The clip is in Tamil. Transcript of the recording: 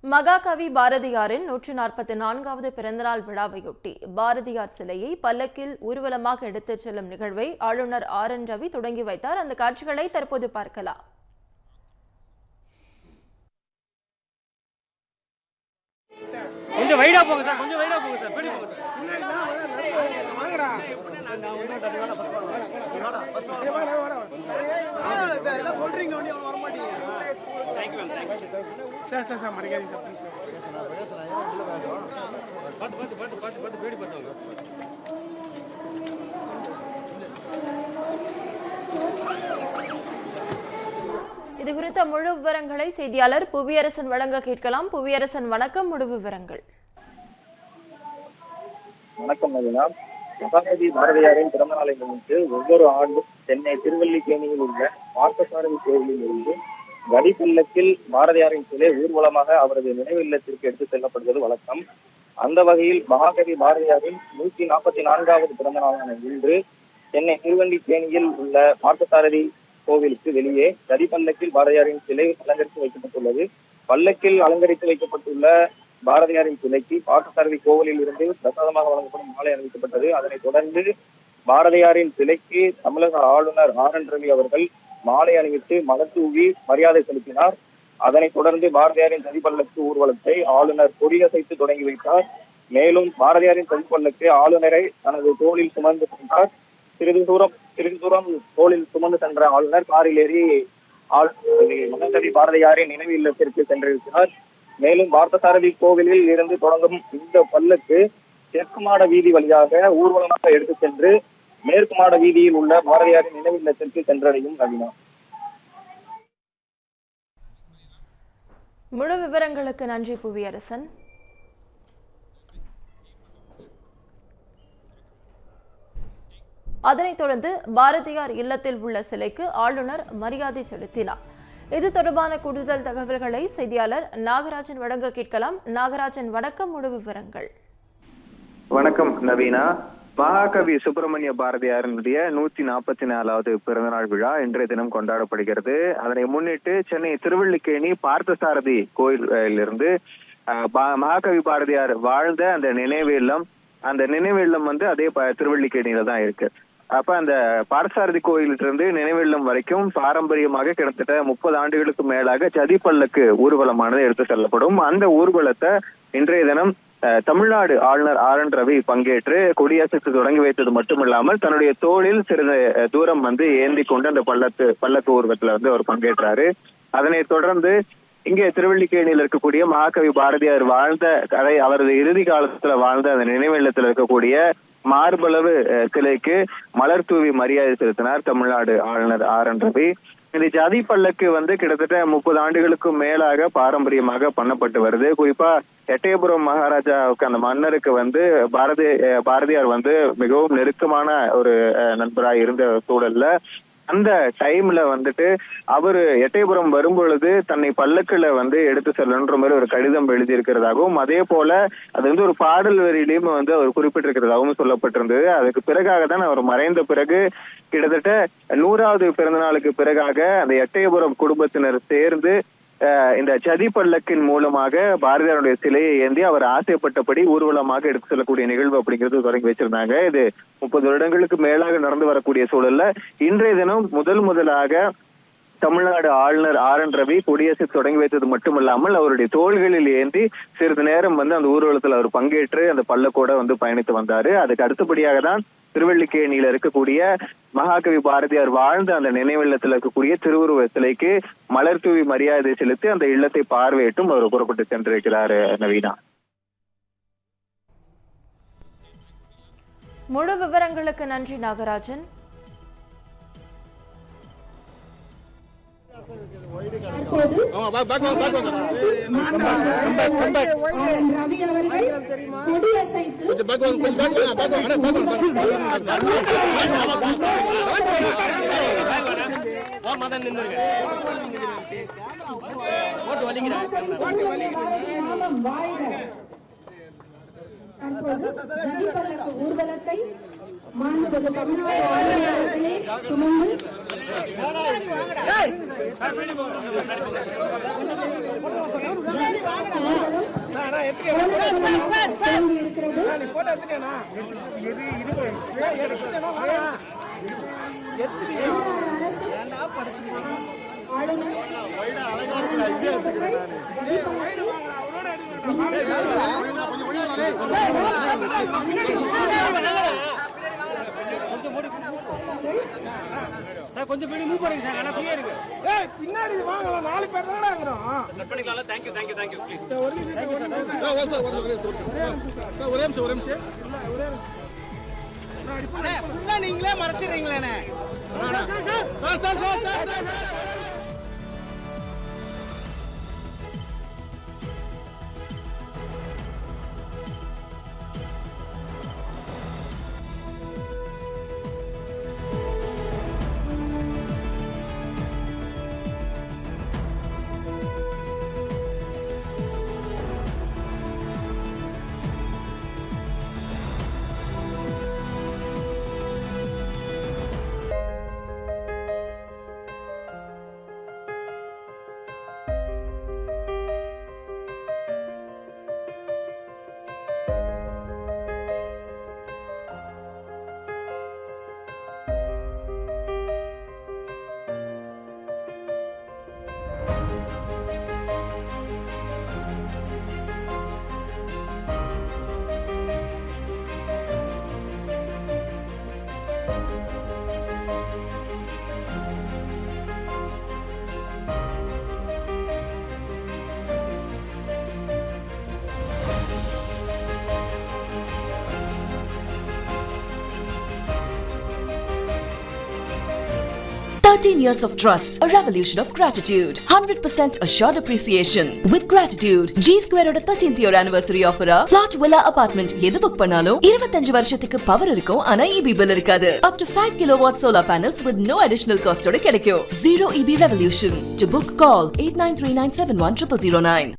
மகாகவி பாரதியாரின் 144வது பிறந்தநாள் விழாவையொட்டி பாரதியார் சிலையை பல்லக்கில் ஊர்வலமாக எடுத்துச் செல்லும் நிகழ்வை ஆளுநர் ஆர்.என். ரவி தொடங்கி வைத்தார். அந்த காட்சிகளை தற்போது பார்க்கலாம். கொஞ்சம் வைடா போங்க சார், கொஞ்சம் வைடா போங்க சார், பிடி போங்க சார். எல்லாம் சொல்றீங்க ஒண்ணே வர மாட்டீங்க. थैंक यू சார் மரியாதை சார். பட் பிடி பண்ணுங்க. இது குறித்த முழு விவரங்களை செய்தியாளர் புவியரசன் வழங்க கேட்கலாம். புவியரசன், வணக்கம். முழு விவரங்கள். வணக்கம் நவீனா. மகாகவி பாரதியாரின் பிறந்த நாளை முன்னிட்டு ஒவ்வொரு ஆண்டும் சென்னை திருவல்லிக்கேணியில் உள்ள பார்த்தசாரதி கோவிலில் இருந்து கடிப்பள்ளக்கில் பாரதியாரின் சிலை ஊர்வலமாக அவரது நினைவு இல்லத்திற்கு எடுத்துச் செல்லப்படுவது வழக்கம். அந்த வகையில் மகாகவி பாரதியாரின் 144வது பிறந்த நாளான இன்று சென்னை திருவல்லிக்கேணியில் உள்ள பார்த்தசாரதி கோவிலுக்கு வெளியே கடிப்பள்ளக்கில் பாரதியாரின் சிலை அலங்கரித்து வைக்கப்பட்டுள்ளது. பல்லக்கில் அலங்கரித்து வைக்கப்பட்டுள்ள பாரதியாரின் சிலைக்கு பார்த்தசாரதி கோவிலில் இருந்து பிரசாதமாக வழங்கப்படும் மாலை அணிவிக்கப்பட்டது. அதனைத் தொடர்ந்து பாரதியாரின் சிலைக்கு தமிழக ஆளுநர் ஆர்.என். ரவி அவர்கள் மாலை அணிவித்து மலர் தூவி மரியாதை செலுத்தினார். அதனைத் தொடர்ந்து பாரதியாரின் சதிப்பல்லக்கு ஊர்வலத்தை ஆளுநர் கொடியசைத்து தொடங்கி வைத்தார். மேலும் பாரதியாரின் சதிப்பல்லக்கு ஆளுநரை தனது தோளில் சுமந்து சென்றார். சிறிது தூரம் தோளில் சுமந்து சென்ற ஆளுநர் காரில் ஏறி மகாகவி பாரதியாரின் நினைவு இல்லத்திற்கு சென்றிருக்கிறார். மேலும் பார்த்தசாரதி கோவிலில் இருந்து தொடங்கும் இந்த பல்லக்கு தெற்கு மாட வீதி வழியாக ஊர்வலமாக எடுத்து சென்று மேற்கு மாட வீதியில் உள்ள பாரதியாரின் நினைவு இல்லத்திற்கு சென்றடையும். நவீனா, முழு விவரங்களுக்கு நன்றி புவியரசன். அதனைத் தொடர்ந்து பாரதியார் இல்லத்தில் உள்ள சிலைக்கு ஆளுநர் மரியாதை செலுத்தினார். இது தொடர்பான கூடுதல் தகவல்களை செய்தியாளர் நாகராஜன் வழங்க கேட்கலாம். நாகராஜன், வணக்கம். முழு விவரங்கள். வணக்கம் நவீனா. மகாகவி சுப்பிரமணிய பாரதியாரினுடைய 144வது பிறந்தநாள் விழா இன்றைய தினம் கொண்டாடப்படுகிறது. அதனை முன்னிட்டு சென்னை திருவல்லிக்கேணி பார்த்தசாரதி கோயிலிருந்து மகாகவி பாரதியார் வாழ்ந்த அந்த நினைவு இல்லம் அதே திருவல்லிக்கேணியில தான் இருக்கு. அப்ப அந்த பார்த்தசாரதி கோயிலிருந்து நினைவு இல்லம் வரைக்கும் பாரம்பரியமாக கிட்டத்தட்ட 30 ஆண்டுகளுக்கு மேலாக சதிப்பல்லக்கு ஊர்வலமானது எடுத்து செல்லப்படும். அந்த ஊர்வலத்தை இன்றைய தினம் தமிழ்நாடு ஆளுநர் ஆர்.என். ரவி பங்கேற்று கொடியசைத்து தொடங்கி வைத்தது மட்டுமில்லாமல் தன்னுடைய தோளில் சிறிது தூரம் ஏந்தி கொண்டு அந்த பல்லக்கு ஊர்வலத்துல அவர் பங்கேற்றாரு. அதனைத் தொடர்ந்து இங்கே திருவல்லிக்கேணியில் இருக்கக்கூடிய மகாகவி பாரதியார் வாழ்ந்த அவரது இறுதி காலத்துல வாழ்ந்த அந்த நினைவு இல்லத்தில் இருக்கக்கூடிய மார்பளவு சிலைக்கு மலர் தூவி மரியாதை செலுத்தினார் தமிழ்நாடு ஆளுநர் ஆர்.என். ரவி. இந்த ஜதி பல்லக்கு கிட்டத்தட்ட 30 ஆண்டுகளுக்கு மேலாக பாரம்பரியமாக பண்ணப்பட்டு வருது. குறிப்பா எட்டயபுரம் மகாராஜாவுக்கு, அந்த மன்னருக்கு பாரதியார் மிகவும் நெருக்கமான ஒரு நண்பராக இருந்த சூழல்ல அந்த டைம்ல அவரு எட்டயபுரம் வரும்பொழுது தன்னை பல்லக்குல எடுத்து செல்லன்ற மாதிரி ஒரு கடிதம் எழுதியிருக்கிறதாகவும், அதே போல அது ஒரு பாடல் வரியிலையும் அவர் குறிப்பிட்டிருக்கிறதாகவும் சொல்லப்பட்டிருந்தது. அதுக்கு பிறகாக தான் அவர் மறைந்த பிறகு கிட்டத்தட்ட 100வது பிறந்த நாளுக்கு பிறகாக அந்த எட்டயபுரம் குடும்பத்தினர் சேர்ந்து இந்த சதி பல்லக்கின் மூலமாக பாரதியாருடைய சிலையை ஏந்தி அவர் ஆசைப்பட்டபடி ஊர்வலமாக எடுத்து செல்லக்கூடிய நிகழ்வு அப்படிங்கிறது தொடங்கி வச்சிருந்தாங்க. இது 30 வருடங்களுக்கு மேலாக நடந்து வரக்கூடிய சூழல்ல இன்றைய தினம் முதலாக தமிழ்நாடு ஆளுநர் ஆர்.என். ரவி கொடியசைத்து தொடங்கி வைத்தது மட்டுமல்லாமல் அவருடைய தோள்களில் ஏந்தி சிறிது நேரம் அந்த ஊர்வலத்தில் அவர் பங்கேற்று அந்த பல்லக்கோட பயணித்து வந்தாரு. அதுக்கு அடுத்தபடியாக தான் திருவல்லிக்கேணியில இருக்கக்கூடிய மகாகவி பாரதியார் வாழ்ந்த அந்த நினைவு இல்லத்தில் இருக்கக்கூடிய திருவுருவ சிலைக்கு மலர் தூவி மரியாதை செலுத்தி அந்த இல்லத்தை பார்வையிட்டும் அவர் புறப்பட்டு சென்றிருக்கிறார். நவீனா, முழு விவரங்களுக்கு நன்றி நாகராஜன். ரவி அவர்கள் கொடியசைத்து ஊர்வலத்தை மாண்புமிகு தமிழ்நாடு ஆளுநர் அவர்களே சுமந்து கோலாகலமாக துவங்கி இருக்கிறது. தமிழ்நாடு அரசு ஆளுநர் ரவி அவர்கள் ஜல்லிக்கட்டு கொஞ்சம் பின்னாடி மூவ் பண்ணுங்க சார். நல்லா ஃப்ரீயா இருக்கு. ஏய் பின்னாடி வாங்கலாம். 4 பேர் தானடா இருக்கறோம். கட் பண்ணிக்கலாம். Thank you please. ஒரு நிமிஷம் சார். ஒரே நிமிஷம். அண்ணே ஃபுல்லா நீங்களே மறைச்சிரீங்களே. Sir. Years of trust, a revolution of gratitude, 100% assured appreciation. With gratitude, G Square oda 13th year anniversary offer plot villa apartment எது புக் பண்ணாலும் 25 வருஷத்துக்கு பவர் இருக்கும் ஆனா EB bill இருக்காது. Up to 5 kilowatt solar panels with no additional cost ஓட கிடைக்கும். Zero EB revolution. To book call 8939710009.